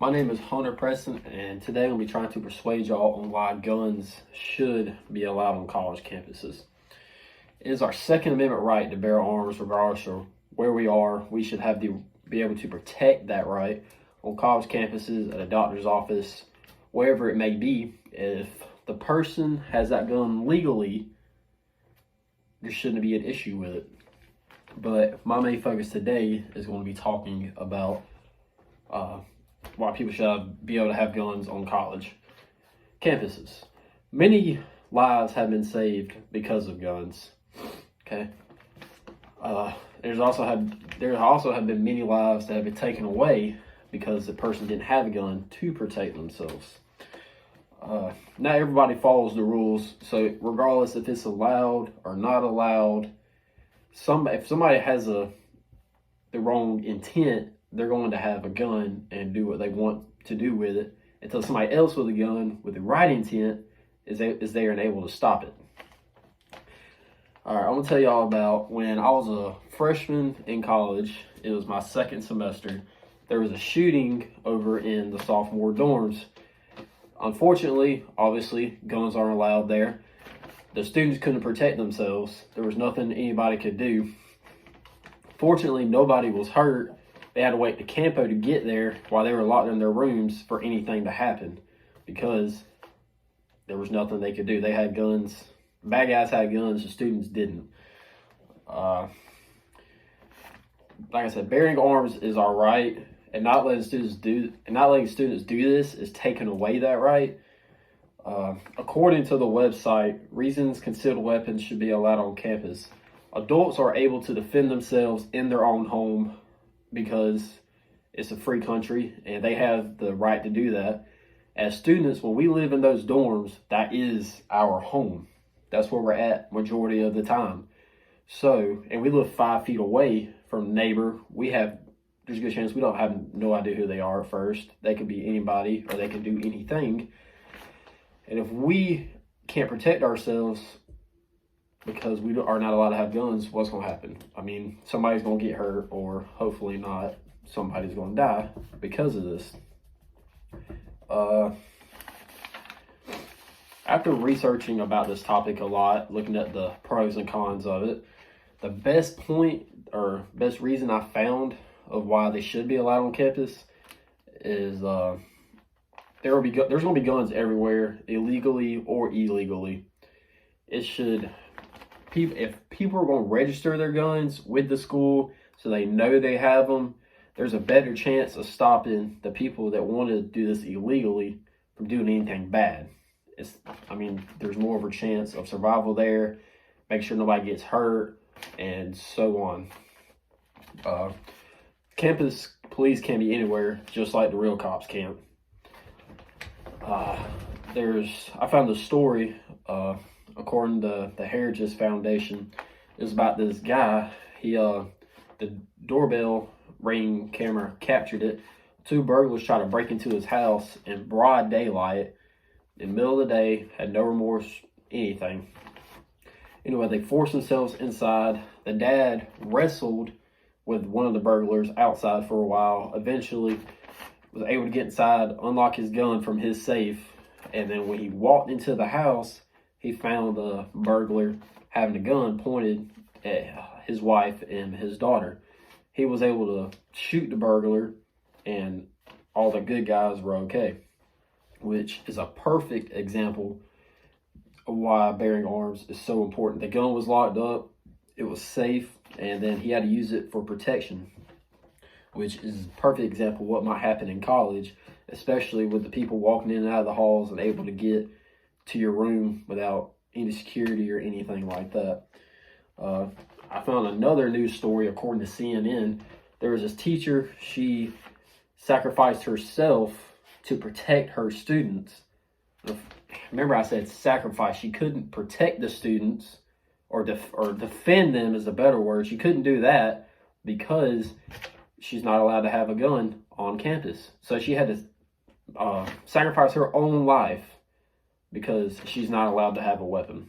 My name is Hunter Preston, and today I'll be trying to persuade y'all on why guns should be allowed on college campuses. It is our Second Amendment right to bear arms regardless of where we are. We should be able to protect that right on college campuses, at a doctor's office, wherever it may be. If the person has that gun legally, there shouldn't be an issue with it. But my main focus today is going to be talking about why people should be able to have guns on college campuses. Many lives have been saved because of guns. Okay. There's also have been many lives that have been taken away because the person didn't have a gun to protect themselves. Not everybody follows the rules, so regardless if it's allowed or not allowed, if somebody has the wrong intent, they're going to have a gun and do what they want to do with it until somebody else with a gun with the right intent is there and able to stop it. All right, I'm gonna tell y'all about when I was a freshman in college. It was my second semester. There was a shooting over in the sophomore dorms. Unfortunately, obviously, guns aren't allowed there. The students couldn't protect themselves. There was nothing anybody could do. Fortunately, nobody was hurt. They had to wait to campo to get there while they were locked in their rooms for anything to happen because there was nothing they could do. They had guns. Bad guys had guns. The students didn't. Like I said, bearing arms is our right, and not letting students do this is taking away that right. According to the website, reasons concealed weapons should be allowed on campus. Adults are able to defend themselves in their own home because it's a free country and they have the right to do that. As students, when we live in those dorms, that is our home. That's where we're at majority of the time. So, and we live 5 feet away from neighbor. There's a good chance we don't have no idea who they are at first. They could be anybody or they could do anything. And if we can't protect ourselves because we are not allowed to have guns, what's going to happen? I mean, somebody's going to get hurt, or hopefully not, somebody's going to die because of this. After researching about this topic a lot, looking at the pros and cons of it, the best reason I found of why they should be allowed on campus is there's going to be guns everywhere, illegally or illegally. If people are going to register their guns with the school so they know they have them, there's a better chance of stopping the people that want to do this illegally from doing anything bad. There's more of a chance of survival there, make sure nobody gets hurt, and so on. Campus police can be anywhere, just like the real cops can. I found a story, according to the Heritage Foundation. It was about this guy. The doorbell ring camera captured it. 2 burglars tried to break into his house in broad daylight, in the middle of the day, had no remorse, anything. Anyway, they forced themselves inside. The dad wrestled with one of the burglars outside for a while. Eventually, was able to get inside, unlock his gun from his safe, and then when he walked into the house, he found the burglar having a gun pointed at his wife and his daughter. He was able to shoot the burglar, and all the good guys were okay, which is a perfect example of why bearing arms is so important. The gun was locked up, it was safe, and then he had to use it for protection, which is a perfect example of what might happen in college, especially with the people walking in and out of the halls and able to get to your room without any security or anything like that. I found another news story according to CNN. There was this teacher, she sacrificed herself to protect her students. Remember I said sacrifice. She couldn't protect the students or defend them is a better word. She couldn't do that because she's not allowed to have a gun on campus. So she had to sacrifice her own life because she's not allowed to have a weapon.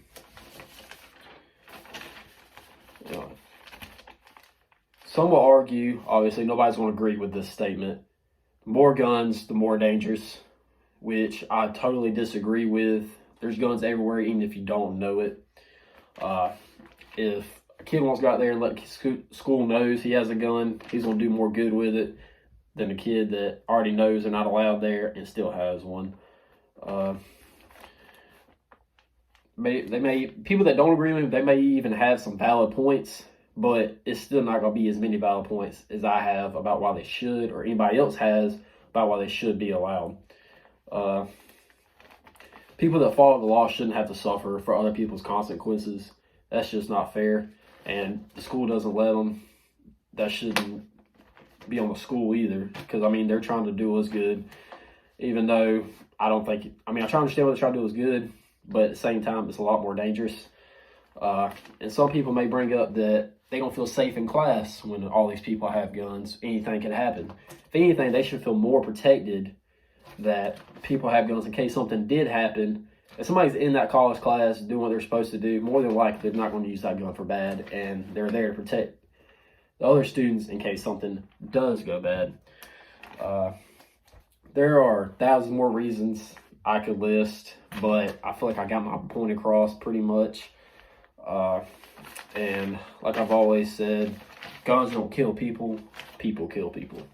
Some will argue, obviously nobody's going to agree with this statement, more guns, the more dangerous, which I totally disagree with. There's guns everywhere, even if you don't know it. If a kid wants to go out there and let school knows he has a gun, he's going to do more good with it than a kid that already knows they're not allowed there and still has one. People that don't agree with me, they may even have some valid points, but it's still not going to be as many valid points as I have about why they should, or anybody else has about why they should be allowed. People that follow the law shouldn't have to suffer for other people's consequences. That's just not fair, and the school doesn't let them. That shouldn't be on the school either, because I mean they're trying to do us good, even though I don't think. I try to understand what they're trying to do is good, but at the same time it's a lot more dangerous. And some people may bring up that they don't feel safe in class when all these people have guns. Anything can happen. If anything, they should feel more protected that people have guns in case something did happen. If somebody's in that college class doing what they're supposed to do, more than likely they're not going to use that gun for bad, and they're there to protect the other students in case something does go bad. There are thousands more reasons I could list, but I feel like I got my point across pretty much. And like I've always said, guns don't kill people, people kill people.